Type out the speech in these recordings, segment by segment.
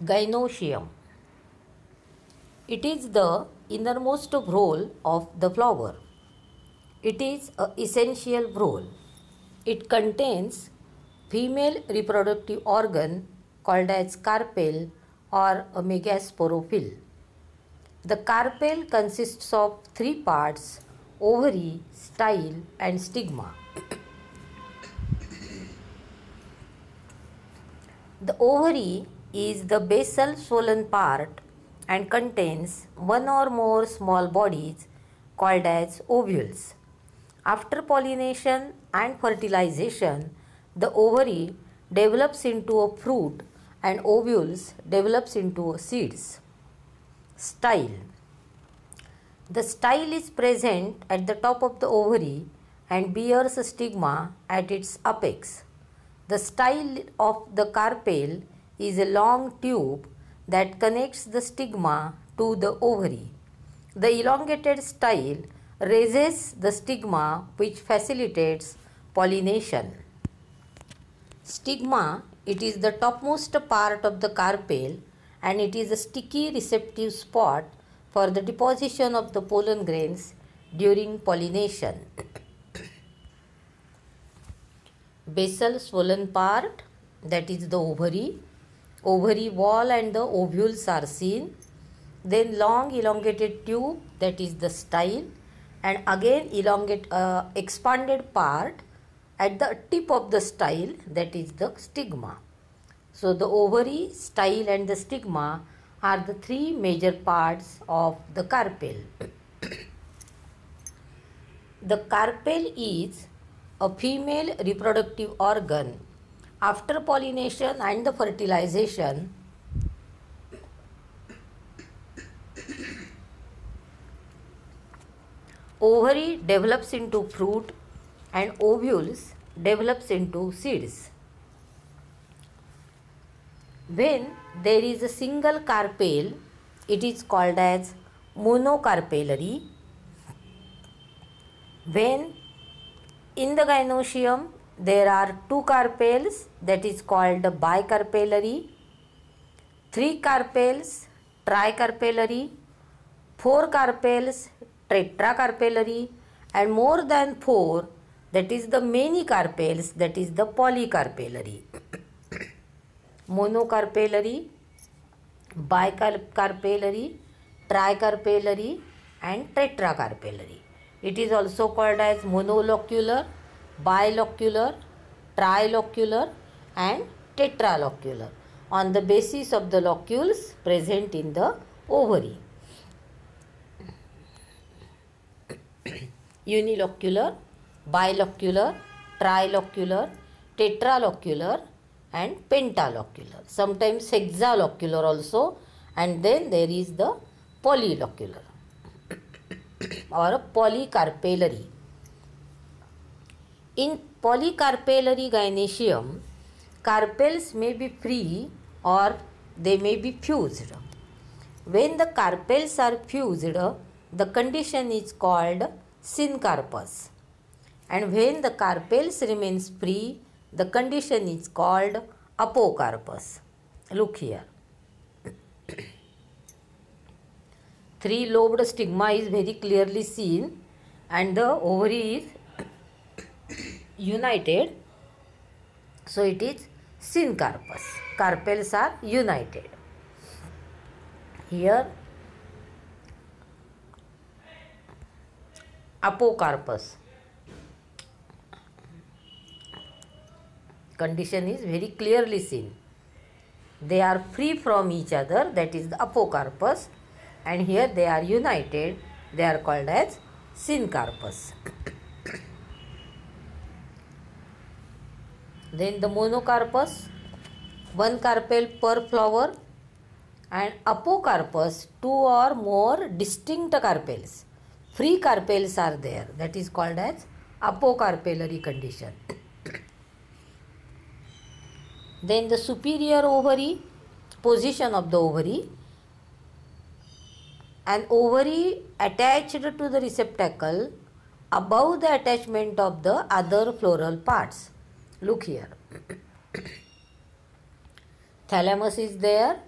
Gynoecium. It is the innermost whorl of the flower. It is an essential whorl. It contains female reproductive organ called as carpel or a megasporophyll. The carpel consists of three parts: ovary, style and stigma. The ovary is the basal swollen part and contains one or more small bodies called as ovules. After pollination and fertilization, the ovary develops into a fruit and ovules develops into seeds. Style. The style is present at the top of the ovary and bears a stigma at its apex. The style of the carpel is a long tube that connects the stigma to the ovary. The elongated style raises the stigma, which facilitates pollination. Stigma, it is the topmost part of the carpel and it is a sticky receptive spot for the deposition of the pollen grains during pollination. Basal swollen part, that is the ovary. Ovary wall and the ovules are seen. Then long elongated tube, that is the style, and again expanded part at the tip of the style, that is the stigma. So the ovary, style and the stigma are the three major parts of the carpel. The carpel is a female reproductive organ. After pollination and the fertilization, ovary develops into fruit and ovules develops into seeds. When there is a single carpel, it is called as monocarpellary. When in the gynoecium there are two carpels, that is called bicarpellary, three carpels, tricarpellary, four carpels, tetracarpellary, and more than four, that is the many carpels, that is the polycarpellary. Monocarpellary, bicarpellary, tricarpellary and tetracarpellary. It is also called as monolocular, bilocular, trilocular and tetralocular on the basis of the locules present in the ovary. Unilocular, bilocular, trilocular, tetralocular and pentalocular, sometimes hexalocular also, and then there is the polylocular or polycarpellary. In polycarpellary gynoecium, carpels may be free or they may be fused. When the carpels are fused, the condition is called syncarpus, and when the carpels remains free, the condition is called apocarpus. Look here. Three-lobed stigma is very clearly seen and the ovary is united. So it is syncarpus. Carpels are united. Here apocarpus. Condition is very clearly seen. They are free from each other, that is the apocarpus, and here they are united, they are called as syncarpus. Then the monocarpus, one carpel per flower, and apocarpus, two or more distinct carpels. Free carpels are there, that is called as apocarpellary condition. Then the superior ovary, position of the ovary. An ovary attached to the receptacle above the attachment of the other floral parts. Look here. Thalamus is there,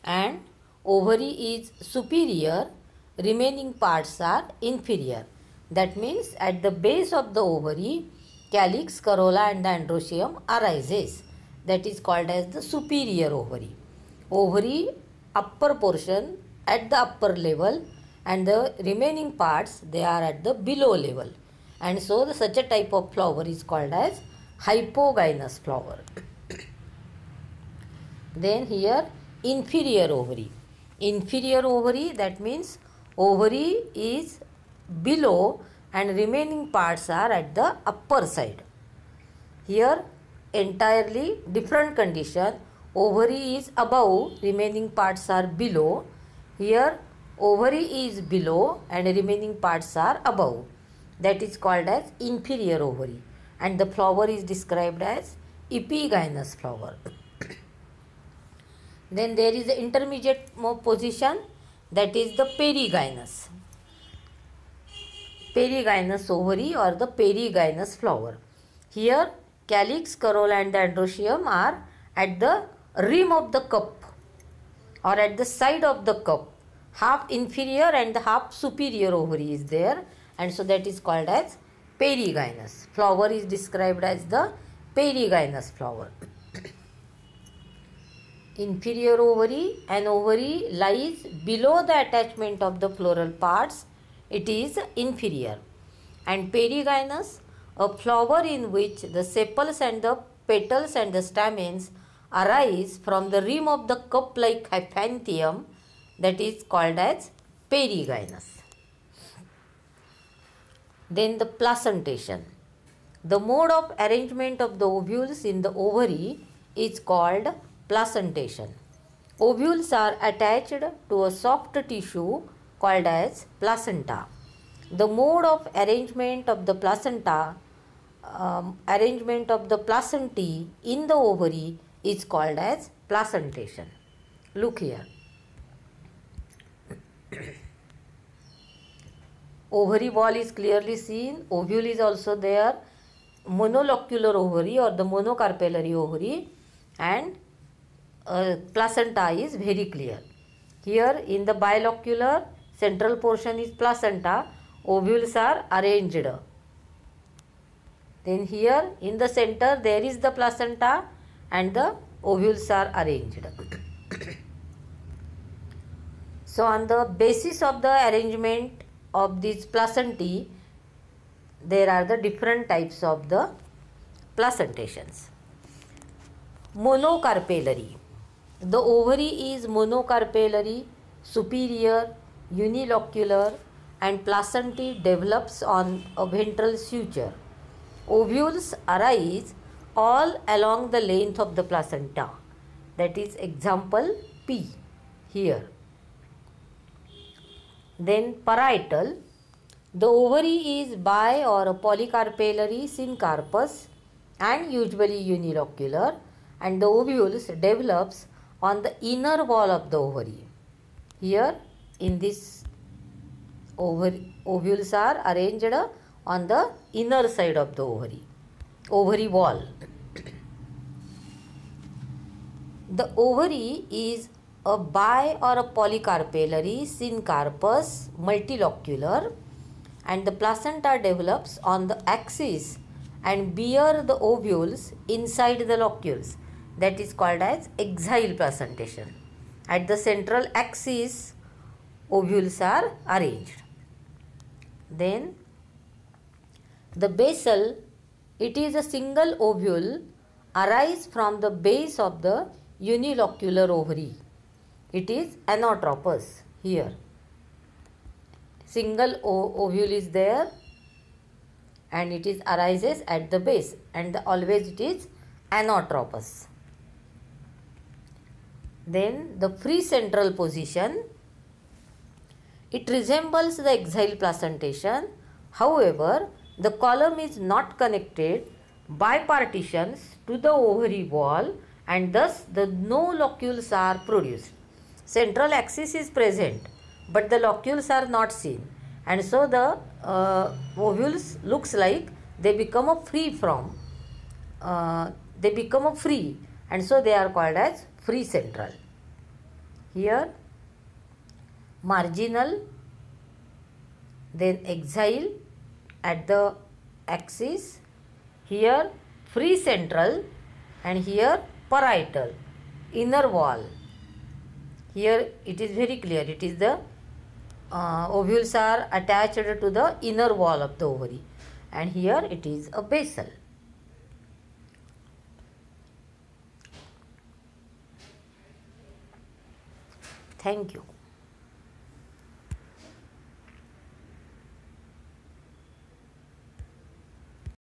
and ovary is superior, remaining parts are inferior. That means at the base of the ovary, calyx, corolla and the androecium arises. That is called as the superior ovary. Ovary upper portion at the upper level and the remaining parts they are at the below level. And so such a type of flower is called as hypogynous flower. Then here inferior ovary. Inferior ovary, that means ovary is below and remaining parts are at the upper side. Here entirely different condition. Ovary is above, remaining parts are below. Here ovary is below and remaining parts are above. That is called as inferior ovary, and the flower is described as epigynous flower. Then there is the intermediate position, that is the perigynous. Perigynous ovary or the perigynous flower. Here calyx, corolla and the androecium are at the rim of the cup or at the side of the cup. Half inferior and the half superior ovary is there, and so that is called as perigynous. Flower is described as the perigynous flower. Inferior ovary, an ovary lies below the attachment of the floral parts, it is inferior. And perigynous, a flower in which the sepals and the petals and the stamens arise from the rim of the cup like hyphantheum, that is called as perigynous. Then the placentation. The mode of arrangement of the ovules in the ovary is called placentation. Ovules are attached to a soft tissue called as placenta. The mode of arrangement of the placenta, arrangement of the placentae in the ovary is called as placentation. Look here. Ovary wall is clearly seen, ovule is also there, monolocular ovary or the monocarpellary ovary, and placenta is very clear. Here in the bilocular, central portion is placenta, ovules are arranged. Then here in the center there is the placenta and the ovules are arranged. So on the basis of the arrangement of these placentae, there are the different types of the placentations. Monocarpellary. The ovary is monocarpellary, superior, unilocular, and placentae develops on a ventral suture. Ovules arise all along the length of the placenta. That is example P here. Then parietal. The ovary is bi or polycarpellary syncarpous and usually unilocular, and the ovules develops on the inner wall of the ovary. Here in this ovules are arranged on the inner side of the ovary wall. The ovary is a bi or a polycarpellary syncarpous multilocular, and the placenta develops on the axis and bear the ovules inside the locules. That is called as axile placentation. At the central axis, ovules are arranged. Then the basal, it is a single ovule arise from the base of the unilocular ovary. It is anatropous here. Single ovule is there and it is arises at the base, and always it is anatropous. Then the free central position, it resembles the axile placentation. However, the column is not connected by partitions to the ovary wall, and thus no locules are produced. Central axis is present, but the locules are not seen, and so the ovules looks like they become a free, and so they are called as free central. here marginal, then axile at the axis, here free central, and here parietal, inner wall. Here it is very clear, it is the ovules are attached to the inner wall of the ovary, and here it is a basal. Thank you.